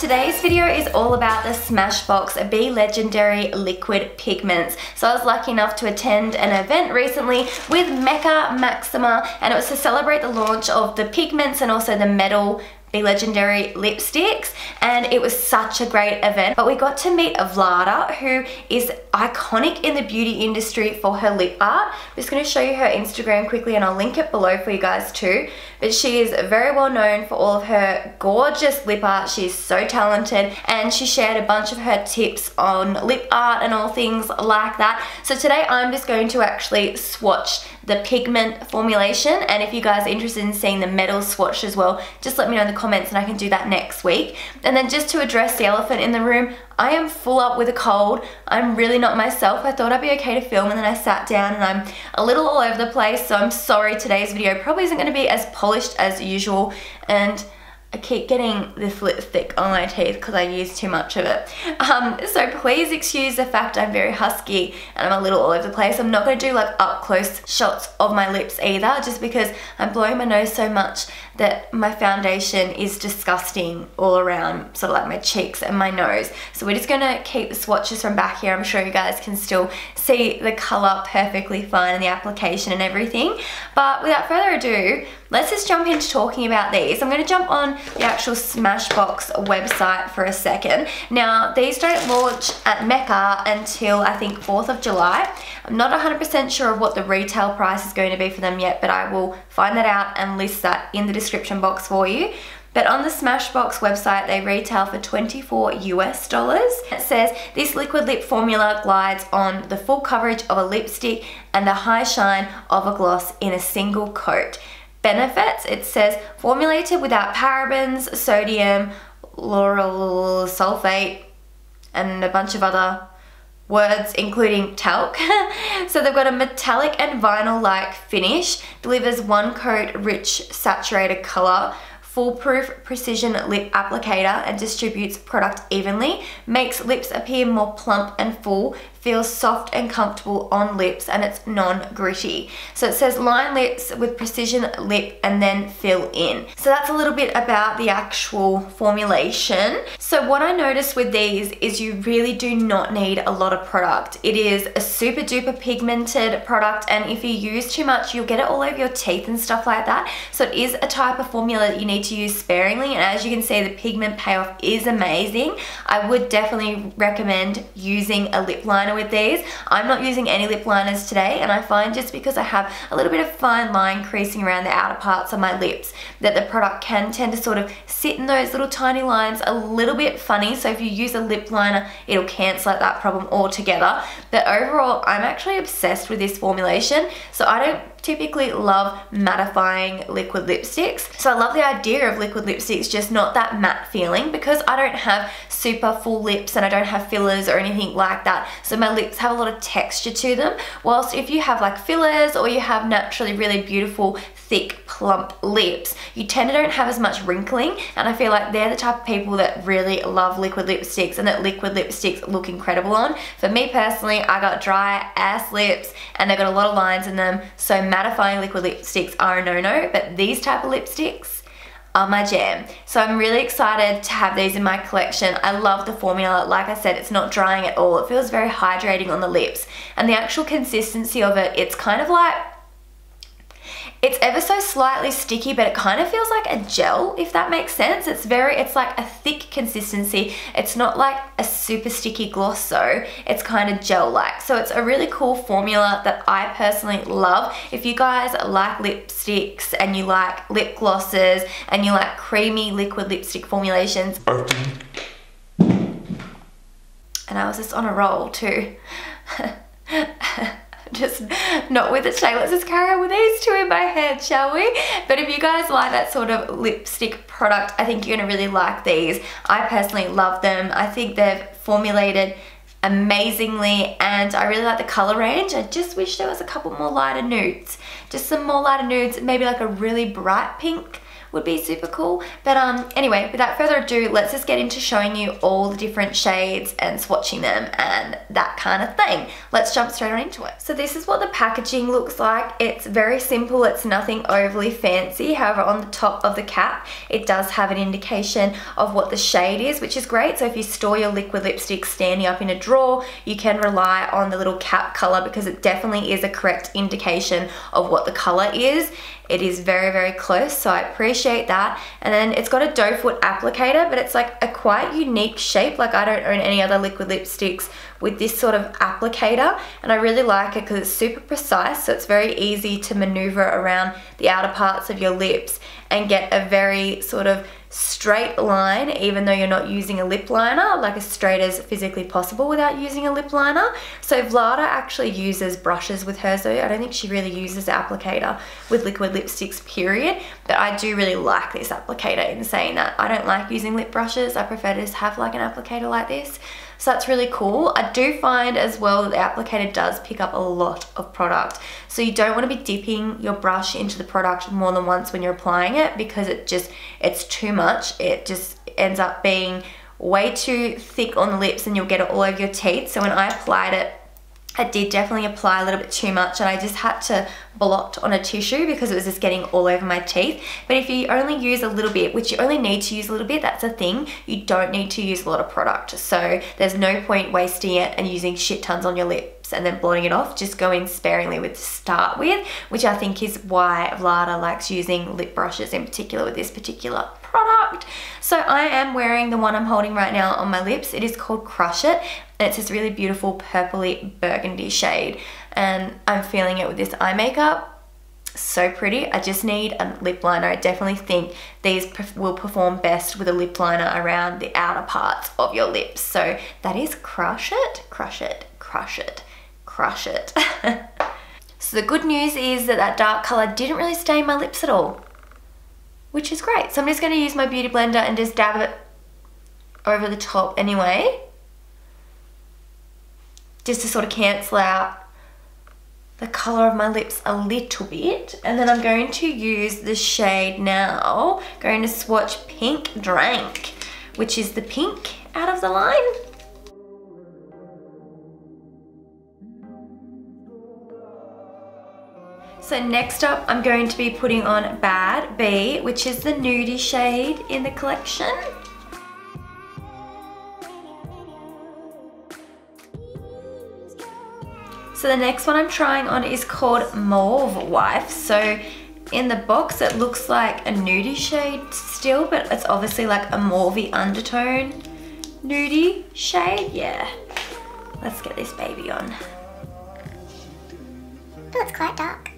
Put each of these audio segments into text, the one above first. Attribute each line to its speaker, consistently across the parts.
Speaker 1: today's video is all about the Smashbox Be Legendary Liquid Pigments. So I was lucky enough to attend an event recently with Mecca Maxima, and it was to celebrate the launch of the pigments and also the metal Be Legendary lipsticks, and it was such a great event. But we got to meet Vlada, who is iconic in the beauty industry for her lip art. I'm just going to show you her Instagram quickly and I'll link it below for you guys too. But she is very well known for all of her gorgeous lip art. She's so talented, and she shared a bunch of her tips on lip art and all things like that. So today I'm just going to actually swatch the pigment formulation, and if you guys are interested in seeing the metal swatch as well, just let me know in the comments and I can do that next week. And then just to address the elephant in the room, I am full up with a cold. I'm really not myself. I thought I'd be okay to film, and then I sat down and I'm a little all over the place, so I'm sorry today's video probably isn't going to be as polished as usual, and I keep getting this lipstick on my teeth because I use too much of it. So please excuse the fact I'm very husky and I'm a little all over the place. I'm not going to do like up close shots of my lips either, just because I'm blowing my nose so much that my foundation is disgusting all around, sort of like my cheeks and my nose. So we're just going to keep the swatches from back here. I'm sure you guys can still see the colour perfectly fine and the application and everything. But without further ado, let's just jump into talking about these. I'm going to jump on the actual Smashbox website for a second. Now, these don't launch at Mecca until I think 4th of July. I'm not 100% sure of what the retail price is going to be for them yet, but I will find that out and list that in the description box for you. But on the Smashbox website, they retail for $24 US. It says, this liquid lip formula glides on the full coverage of a lipstick and the high shine of a gloss in a single coat. Benefits, it says, formulated without parabens, sodium, lauryl sulfate, and a bunch of other words including talc. So they've got a metallic and vinyl-like finish, delivers one coat rich saturated colour, foolproof precision lip applicator, and distributes product evenly, makes lips appear more plump and full, feels soft and comfortable on lips, and it's non-gritty. So it says line lips with precision lip and then fill in. So that's a little bit about the actual formulation. So what I noticed with these is you really do not need a lot of product. It is a super duper pigmented product, and if you use too much, you'll get it all over your teeth and stuff like that. So it is a type of formula that you need to use sparingly, and as you can see, the pigment payoff is amazing. I would definitely recommend using a lip liner with these. I'm not using any lip liners today, and I find just because I have a little bit of fine line creasing around the outer parts of my lips that the product can tend to sort of sit in those little tiny lines a little bit funny. So if you use a lip liner, it'll cancel out that problem altogether. But overall, I'm actually obsessed with this formulation. So I don't typically love mattifying liquid lipsticks. So I love the idea of liquid lipsticks, just not that matte feeling, because I don't have super full lips and I don't have fillers or anything like that. So my lips have a lot of texture to them. Whilst if you have like fillers or you have naturally really beautiful thick plump lips, you tend to don't have as much wrinkling, and I feel like they're the type of people that really love liquid lipsticks and that liquid lipsticks look incredible on. For me personally, I got dry ass lips and they've got a lot of lines in them, so mattifying liquid lipsticks are a no-no, but these type of lipsticks are my jam. So I'm really excited to have these in my collection. I love the formula. Like I said, it's not drying at all. It feels very hydrating on the lips, and the actual consistency of it, it's kind of like, it's ever so slightly sticky, but it kind of feels like a gel, if that makes sense. It's like a thick consistency. It's not like a super sticky gloss though. It's kind of gel-like. So it's a really cool formula that I personally love. If you guys like lipsticks and you like lip glosses and you like creamy liquid lipstick formulations. And I was just on a roll too. Just not with it today. Let's just carry on with these two in my head, shall we? But if you guys like that sort of lipstick product, I think you're gonna really like these. I personally love them. I think they've formulated amazingly, and I really like the color range. I just wish there was a couple more lighter nudes. Just some more lighter nudes, maybe like a really bright pink would be super cool. But anyway, without further ado, let's just get into showing you all the different shades and swatching them and that kind of thing. Let's jump straight on into it. So this is what the packaging looks like. It's very simple, it's nothing overly fancy. However, on the top of the cap, it does have an indication of what the shade is, which is great. So if you store your liquid lipstick standing up in a drawer, you can rely on the little cap color because it definitely is a correct indication of what the color is. It is very, very close, so I appreciate that. And then it's got a doe foot applicator, but it's like a quite unique shape. Like, I don't own any other liquid lipsticks with this sort of applicator, and I really like it because it's super precise, so it's very easy to maneuver around the outer parts of your lips and get a very sort of straight line, even though you're not using a lip liner, like as straight as physically possible without using a lip liner. So Vlada actually uses brushes with hers though. I don't think she really uses the applicator with liquid lipsticks, period. But I do really like this applicator. In saying that, I don't like using lip brushes. I prefer to just have like an applicator like this. So that's really cool. I do find as well that the applicator does pick up a lot of product. So you don't want to be dipping your brush into the product more than once when you're applying it, because it's too much. It just ends up being way too thick on the lips and you'll get it all over your teeth. So when I applied it, I did definitely apply a little bit too much, and I just had to blot on a tissue because it was just getting all over my teeth. But if you only use a little bit, which you only need to use a little bit, that's a thing, you don't need to use a lot of product. So there's no point wasting it and using shit tons on your lips and then blotting it off. Just go in sparingly to start with, which I think is why Vlada likes using lip brushes in particular with this particular product. So I am wearing the one I'm holding right now on my lips. It is called Crush It, and it's this really beautiful purpley burgundy shade, and I'm feeling it with this eye makeup. So pretty. I just need a lip liner. I definitely think these will perform best with a lip liner around the outer parts of your lips. So that is Crush It, Crush It, Crush It, Crush It. So the good news is that that dark color didn't really stain my lips at all, which is great. So I'm just going to use my beauty blender and just dab it over the top anyway, just to sort of cancel out the color of my lips a little bit. And then I'm going to use the shade now, going to swatch Pink Drank, which is the pink out of the line. So next up, I'm going to be putting on Bad Bee, which is the nudie shade in the collection. So the next one I'm trying on is called Mauve Wife. So in the box, it looks like a nudie shade still, but it's obviously like a mauvey undertone nudie shade. Yeah, let's get this baby on.
Speaker 2: Oh, it's quite dark.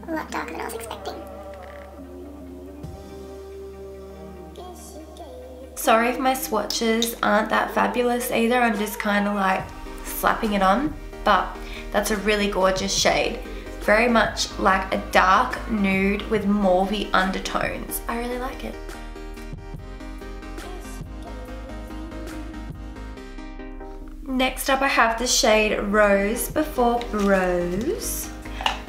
Speaker 2: A lot darker than I was expecting.
Speaker 1: Sorry if my swatches aren't that fabulous either. I'm just kind of like slapping it on, but that's a really gorgeous shade. Very much like a dark nude with mauvey undertones. I really like it. Next up, I have the shade Rose Before Bros,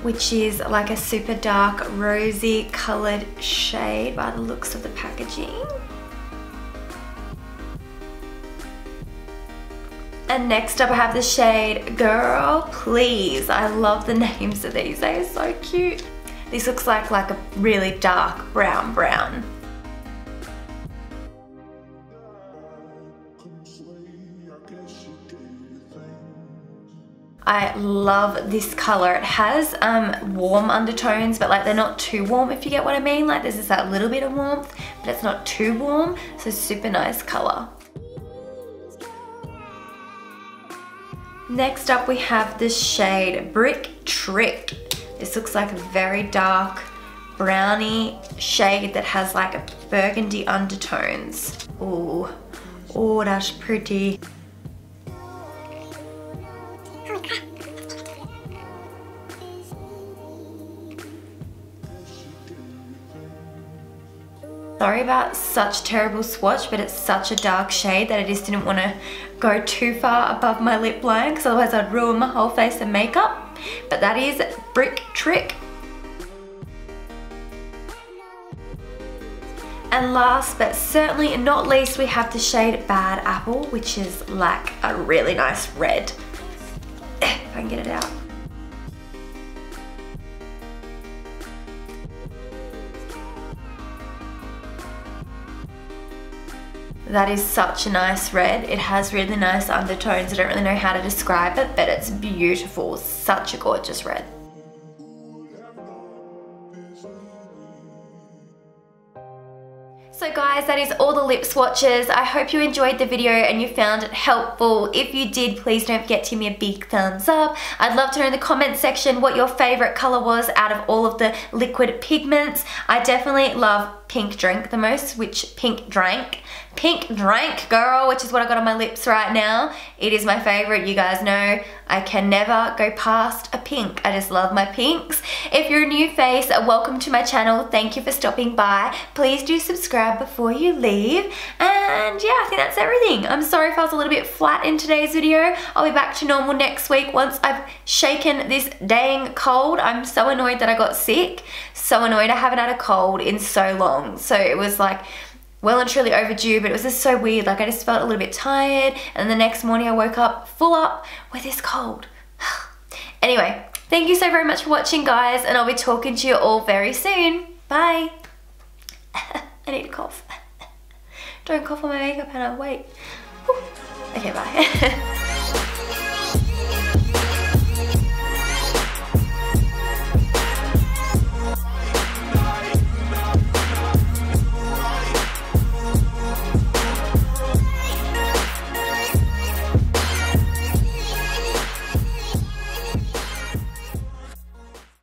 Speaker 1: which is like a super dark rosy colored shade by the looks of the packaging. And next up I have the shade Girl Please. I love the names of these, they are so cute. This looks like a really dark brown. I love this color. It has warm undertones, but like they're not too warm, if you get what I mean. Like there's just that little bit of warmth, but it's not too warm, so super nice color. Next up we have this shade Brick Trick. This looks like a very dark brownie shade that has like a burgundy undertones. Ooh, oh, that's pretty. Sorry about such terrible swatch, but it's such a dark shade that I just didn't want to go too far above my lip line because otherwise I'd ruin my whole face of makeup. But that is Brick Trick. And last but certainly not least, we have the shade Bad Apple, which is like a really nice red. If I can get it out. That is such a nice red. It has really nice undertones. I don't really know how to describe it, but it's beautiful. Such a gorgeous red. So guys, that is all the lip swatches. I hope you enjoyed the video and you found it helpful. If you did, please don't forget to give me a big thumbs up. I'd love to know in the comment section what your favorite color was out of all of the liquid pigments. I definitely love Pink Drink the most, which Pink Drank, girl, which is what I got on my lips right now. It is my favorite. You guys know I can never go past a pink. I just love my pinks. If you're a new face, welcome to my channel. Thank you for stopping by. Please do subscribe before you leave. And yeah, I think that's everything. I'm sorry if I was a little bit flat in today's video. I'll be back to normal next week once I've shaken this dang cold. I'm so annoyed that I got sick. So annoyed. I haven't had a cold in so long. So it was like well and truly overdue, but it was just so weird. Like I just felt a little bit tired, and the next morning I woke up full up with this cold. Anyway, thank you so very much for watching, guys, and I'll be talking to you all very soon. Bye. I need to cough. Don't cough on my makeup, Hannah. Wait. Okay, bye.